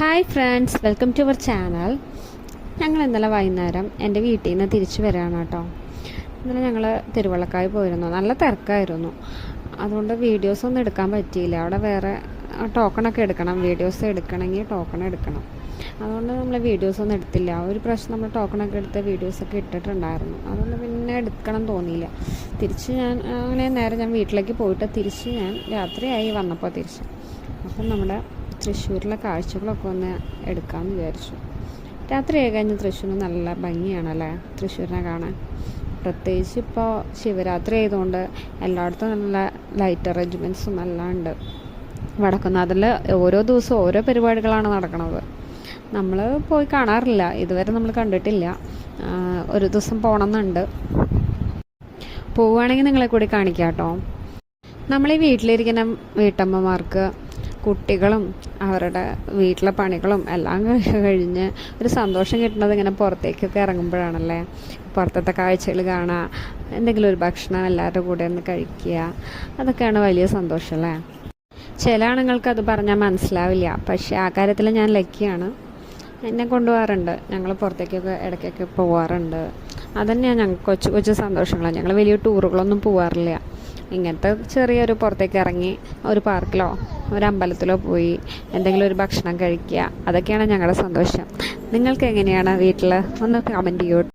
Hi friends, welcome to our channel. ഞങ്ങൾ ഇന്നലെ വൈകുന്നേരം എൻ്റെ വീട്ടിൽ നിന്ന് തിരിച്ചു വരികയാണ് കേട്ടോ. ഇന്നലെ ഞങ്ങൾ തിരുവള്ളക്കാവ് പോയിരുന്നു. നല്ല തിരക്കായിരുന്നു, അതുകൊണ്ട് വീഡിയോസൊന്നും എടുക്കാൻ പറ്റിയില്ല. അവിടെ വേറെ ടോക്കണൊക്കെ എടുക്കണം, വീഡിയോസ് എടുക്കണമെങ്കിൽ ടോക്കൺ എടുക്കണം. അതുകൊണ്ട് നമ്മൾ വീഡിയോസൊന്നും എടുത്തില്ല. ഒരു പ്രാവശ്യം നമ്മൾ ടോക്കണൊക്കെ എടുത്ത് വീഡിയോസൊക്കെ ഇട്ടിട്ടുണ്ടായിരുന്നു. അതുകൊണ്ട് പിന്നെ എടുക്കണം തോന്നിയില്ല. തിരിച്ച് ഞാൻ വീട്ടിലേക്ക് പോയിട്ട് തിരിച്ച് ഞാൻ രാത്രിയായി വന്നപ്പോൾ തിരിച്ച്. അപ്പം നമ്മുടെ തൃശ്ശൂരിലെ കാഴ്ചകളൊക്കെ ഒന്ന് എടുക്കാമെന്ന് വിചാരിച്ചു. രാത്രി ആയി കഴിഞ്ഞ് തൃശ്ശൂരിന് നല്ല ഭംഗിയാണല്ലേ തൃശ്ശൂരിനെ കാണാൻ. പ്രത്യേകിച്ച് ഇപ്പോൾ ശിവരാത്രി ആയതുകൊണ്ട് എല്ലായിടത്തും നല്ല ലൈറ്റ് അറേഞ്ച്മെൻറ്റ്സും എല്ലാം ഉണ്ട്. വടക്കുന്നാഥിൽ ഓരോ ദിവസവും ഓരോ പരിപാടികളാണ് നടക്കുന്നത്. നമ്മൾ പോയി കാണാറില്ല, ഇതുവരെ നമ്മൾ കണ്ടിട്ടില്ല. ഒരു ദിവസം പോകണമെന്നുണ്ട്. പോവുകയാണെങ്കിൽ നിങ്ങളെ കൂടി കാണിക്കാം കേട്ടോ. നമ്മളീ വീട്ടിലിരിക്കുന്ന വീട്ടമ്മമാർക്ക് കുട്ടികളും അവരുടെ വീട്ടിലെ പണികളും എല്ലാം കഴിഞ്ഞ് ഒരു സന്തോഷം കിട്ടുന്നത് ഇങ്ങനെ പുറത്തേക്കൊക്കെ ഇറങ്ങുമ്പോഴാണല്ലേ. പുറത്തത്തെ കാഴ്ചകൾ കാണുക, എന്തെങ്കിലും ഒരു ഭക്ഷണം എല്ലാവരുടെ കൂടെ ഒന്ന് കഴിക്കുക, അതൊക്കെയാണ് വലിയ സന്തോഷം അല്ലേ. ചില ആണുങ്ങൾക്ക് അത് പറഞ്ഞാൽ മനസ്സിലാവില്ല, പക്ഷേ ആ കാര്യത്തിൽ ഞാൻ ലക്കിയാണ്. എന്നെ കൊണ്ടുപോകാറുണ്ട്, ഞങ്ങൾ പുറത്തേക്കൊക്കെ ഇടയ്ക്കൊക്കെ പോകാറുണ്ട്. അതുതന്നെയാണ് ഞങ്ങൾക്ക് കൊച്ചു കൊച്ചു സന്തോഷങ്ങളാണ്. ഞങ്ങൾ വലിയ ടൂറുകളൊന്നും പോകാറില്ല. ഇങ്ങനത്തെ ചെറിയൊരു പുറത്തേക്ക് ഇറങ്ങി ഒരു പാർക്കിലോ ഒരു അമ്പലത്തിലോ പോയി എന്തെങ്കിലും ഒരു ഭക്ഷണം കഴിക്കുക, അതൊക്കെയാണ് ഞങ്ങളുടെ സന്തോഷം. നിങ്ങൾക്ക് എങ്ങനെയാണ് വീട്ടിൽ? ഒന്ന് കമൻറ്റ് ചെയ്യൂ.